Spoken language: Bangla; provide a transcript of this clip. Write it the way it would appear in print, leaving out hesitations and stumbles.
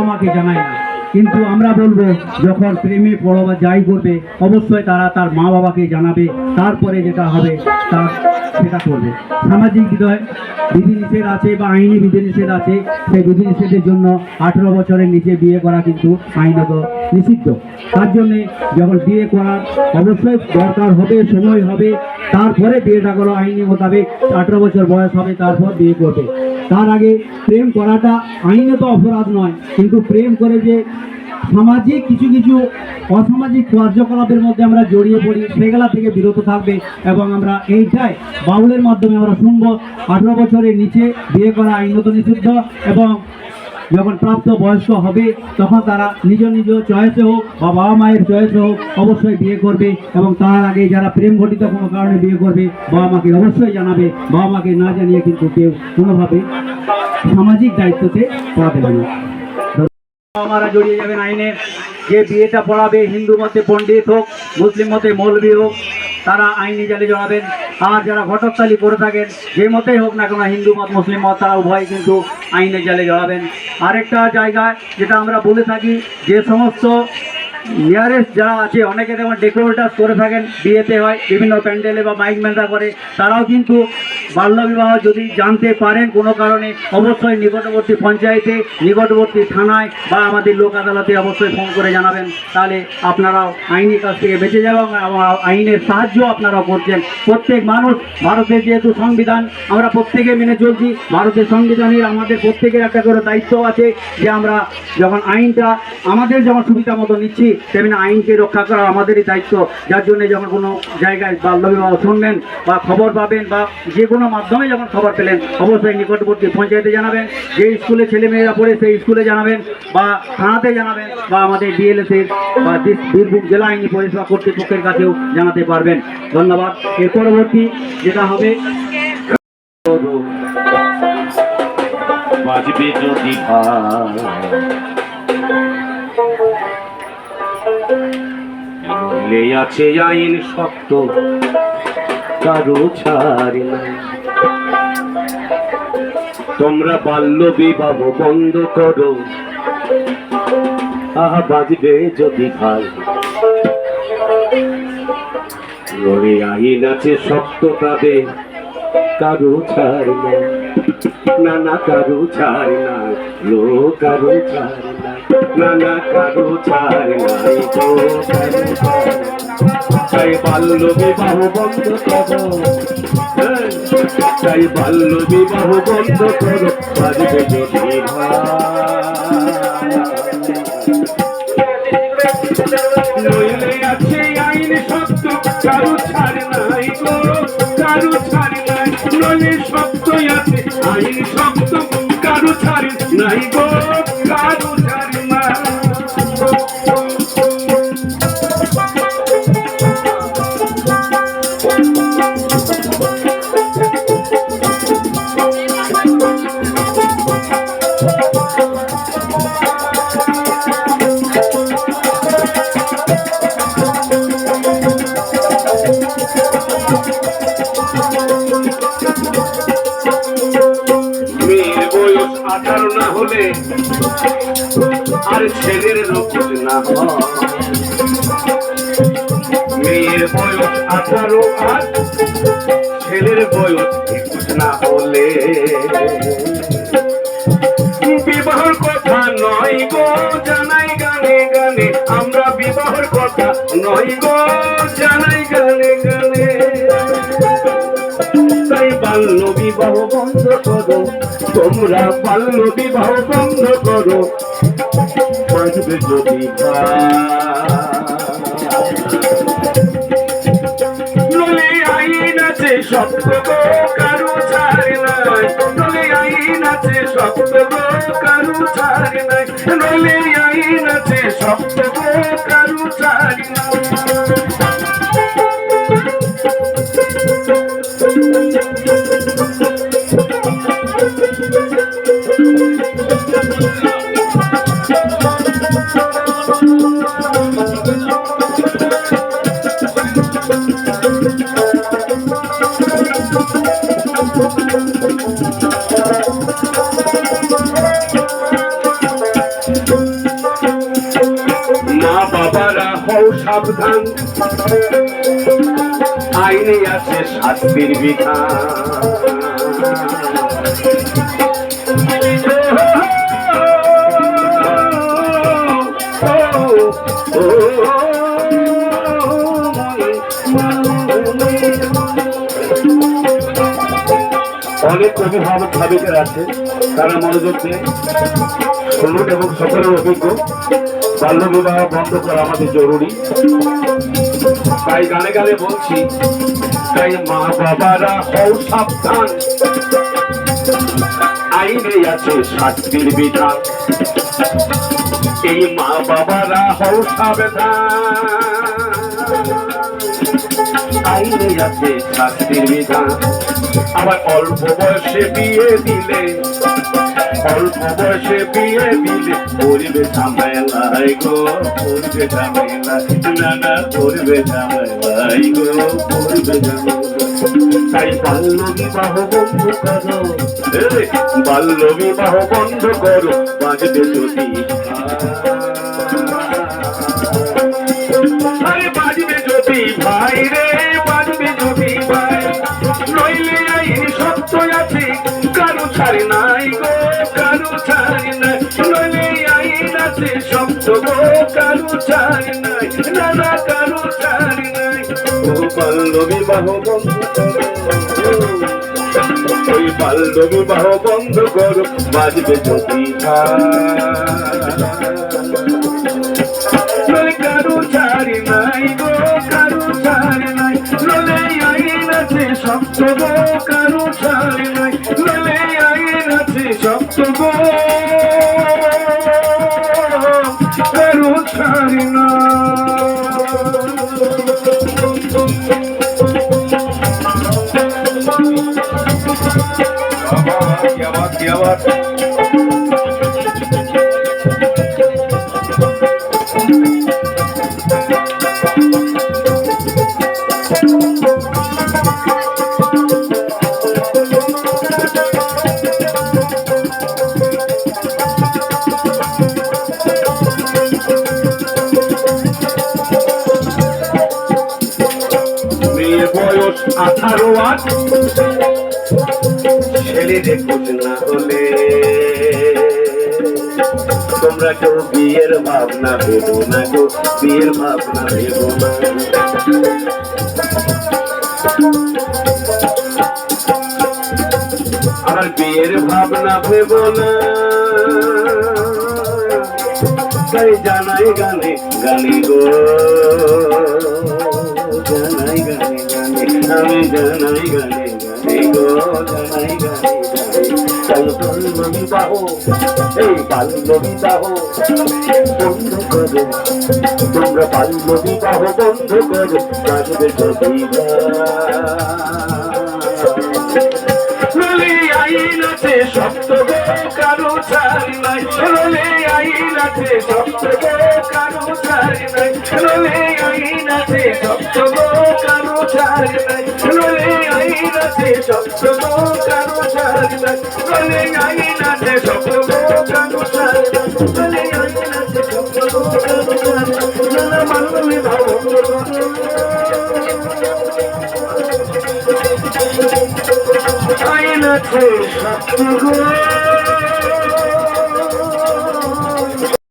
মাকে জানায় না। কিন্তু আমরা বলবো যখন প্রেমে পড়ো বা যাই করবে অবশ্যই তারা তার মা বাবাকে জানাবে, তারপরে যেটা হবে তার সেটা করবে। সামাজিক বিধিনিষেধ আছে বা আইনি বিধিনিষেধ আছে, সেই বিধিনিষেধের জন্য 18 বছরের নিচে বিয়ে করা কিন্তু আইনত নিষিদ্ধ। তার জন্যে যখন বিয়ে করার অবশ্যই দরকার হবে, সময় হবে, তারপরে বিয়েটা করো আইনি মোতাবেক। 18 বছর বয়স হবে, তারপর বিয়ে করবে। তার আগে প্রেম করাটা আইনত অপরাধ নয়, কিন্তু প্রেম করে যে সামাজিক কিছু কিছু অসামাজিক কার্যকলাপের মধ্যে আমরা জড়িয়ে পড়ি, সেগুলা থেকে বিরত থাকবে। এবং আমরা এইটাই বাউলের মাধ্যমে আমরা শুনবো 18 বছরের নিচে বিয়ে করা আইনত নিষিদ্ধ, এবং যখন প্রাপ্ত বয়স্ক হবে তখন তারা নিজ নিজ চয়েসে হোক বা বাবা মায়ের চয়েসে হোক অবশ্যই বিয়ে করবে। এবং তার আগে যারা প্রেম ঘটিত কোনো কারণে বিয়ে করবে বাবা মাকে অবশ্যই জানাবে। বাবা মাকে না জানিয়ে কিন্তু কেউ কোনোভাবে সামাজিক দায়িত্বতে পা দেবে না। বাবা জড়িয়ে যাবেন আইনে। যে বিয়েটা পড়াবে হিন্দু মতে পণ্ডিত হোক, মুসলিম মতে মৌলবি হোক, তারা আইনি জালে জড়াবেন। আর যারা ঘটকতালি করে থাকেন যে মতেই হোক না কেন, হিন্দু মত মুসলিম মত, তারা উভয় কিন্তু আইনের জালে জড়াবেন। আরেকটা জায়গায় যেটা আমরা বলে থাকি, যে সমস্ত নিয়ারেস্ট যারা আছে, অনেকে যেমন ডেকোরেটার্স করে থাকেন, বিয়েতে হয় বিভিন্ন প্যান্ডেলে বা মাইক ম্যানরা করে, তারাও কিন্তু বাল্যবিবাহ যদি জানতে পারেন কোনো কারণে অবশ্যই নিকটবর্তী পঞ্চায়েতে, নিকটবর্তী থানায় বা আমাদের লোক আদালতে অবশ্যই ফোন করে জানাবেন। তাহলে আপনারাও আইনি কাছ থেকে বেঁচে যাবেন এবং আইনের সাহায্য আপনারাও করছেন। প্রত্যেক মানুষ, ভারতের যেহেতু সংবিধান আমরা প্রত্যেকে মেনে চলছি, ভারতের সংবিধানের আমাদের প্রত্যেকের একটা করে দায়িত্ব আছে যে আমরা যখন আইনটা আমাদের যেমন সুবিধা মতো নিচ্ছি, তেমনি আইনকে রক্ষা করা আমাদেরই দায়িত্ব। যার জন্য যখন কোনো জায়গায় বাল্যবিবাহ শুনবেন বা খবর পাবেন বা যে কোনো মাধ্যমে যখন খবর পেলেন অবশ্যই নিকটবর্তী পঞ্চায়েতে জানাবেন, যে স্কুলে ছেলেমেয়েরা পড়ে সেই স্কুলে জানাবেন বা থানাতে জানাবেন বা আমাদের ডিএলএসের বা বীরভূম জেলা আইনি পরিষেবা কর্তৃপক্ষের কাছেও জানাতে পারবেন। ধন্যবাদ। এর পরবর্তী যেটা হবে, বাজবে যদি লে আছে আইন শক্ত, কারো ছাড় নাই। তোমরা বাল্য বিবাহ বন্ধ করো, আহা বাজবে যদি ভাই। লড়ে আইন আছে শক্ত, তাদের কারো ছাড় নাই। না না কারো ছাড় নাই, লো কারো ছাড় নাই। না না কারো ছাড় নাই, তো কারো ছাড় নাই। তাই বাল্য বিবাহ বন্ধ করো, তাই বাল্য বিবাহ বন্ধ করো, বাজবে যদি নইলে আছে আইন শক্ত, কারো ছাড় নাই গো, কারো ছাড় নাই। নইলে শক্ত আছে আইন শক্ত, কারো ছাড় নাই গো, কারো ছাড় নাই। মেয়ের বয়স 18 না হলে আর ছেলের রোগ না হয়। মেয়ের বয়স 18 আর ছেলের বয়স 21 না হলে বিবাহের কথা নয় গো, জানাই গানে গানে। আমরা বিবাহের কথা নয় গো, জানাই গানে গানে। তাই বাল্য বিবাহ বন্ধ করো, তোমরা বাল্য বিবাহ বন্ধ করো, বাজবে যদি নলে আইন আছে শক্ত গো, কারো ছাড় নাই। নলে আইন আছে শক্ত গো, কারো ছাড় নাই। নলে আইন আছে শক্ত গো, কারো ছাড় নাই। সাবধান, আইনে আছে শাস্তির বিধান। অনেক অভিভাবক ভাবিকের আছে, তারা মনোযোগ দিয়ে শুনুন এবং সকলের অভিজ্ঞ। বাল্য বিবাহ বন্ধ করা আমাদের জরুরি, তাই গানে গানে বলছি, তাই মা বাবারা হও সাবধান, আইনে আছে শাস্তির বিধান। এই মা বাবারা হও সাবধান, আইনে আছে শাস্তির বিধান। আবার অল্প বয়সে বিয়ে দিলে, অল্প বয়সে বিয়ে দিলে করবে ঝামেলাই গো, করবে ঝামেলা, না না করবে ঝামেলাই গো, করবে ঝামেলা। তাই বাল্য বিবাহ বন্ধ করো, বাল্য বিবাহ বন্ধ করো, বাঁচবে যদি আরে বাজবে যদি ভাই রে, বাজবে যদি ভাই, নইলে আইন সত্য আছে, কারো ছাড়ি নাই গো, কারো ছাড়ি নাই, নইলে আইন আছে সত্য গো, কারো ছাড়ি নাই, না না কারো ছাড়ি নাই। ও বাল্য বিবাহ বন্ধ করো, ওই বাল্য বিবাহ বন্ধ করো, বাজবে যদি ভাই, কারো ছাড়ি নাই গো, কারো ছাড়ি নাই, নলে আইন আছে সত্য গো, কারো ছাড়ি নাই, নলে আইন আছে সত্য গো, কারো ছাড়ি নাই। কি আবার বয়স 18 ছেলে দেখুন না হলে, তোমরা কেউ বিয়ের ভাবনা ভেবো না গো, বিয়ের ভাবনা ভেবো না। আমার বিয়ের ভাবনা ভেবো না, তাই জানাই গানে গানে গো, জানাই গানে গানে, আমি জানাই গানে গানে গো, জানাই গানে গানে। তাই বাল্য বিবাহ, এই বাল্য বিবাহ বন্ধ করো, তোমরা বাল্য বিবাহ বন্ধ করো, বাজবে যদি নলে আইন আছে সত্য গো, কারো ছাড়ি নাই, নলে আইন আছে সত্য গো, কারো ছাড়ি নাই, নলে আইন আছে সত্য গো, কারো ছাড়ি নাই, নলে আইন আছে সত্য গো, কারো ছাড়ি নাই, নলে আইন আছে সত্য গো, কারো ছাড়ি নাই, নলে আইন আছে সত্য গো, কারো ছাড়ি নাই, নানা বাল্য বিবাহ বন্ধ করো, আইন আছে সত্য গো।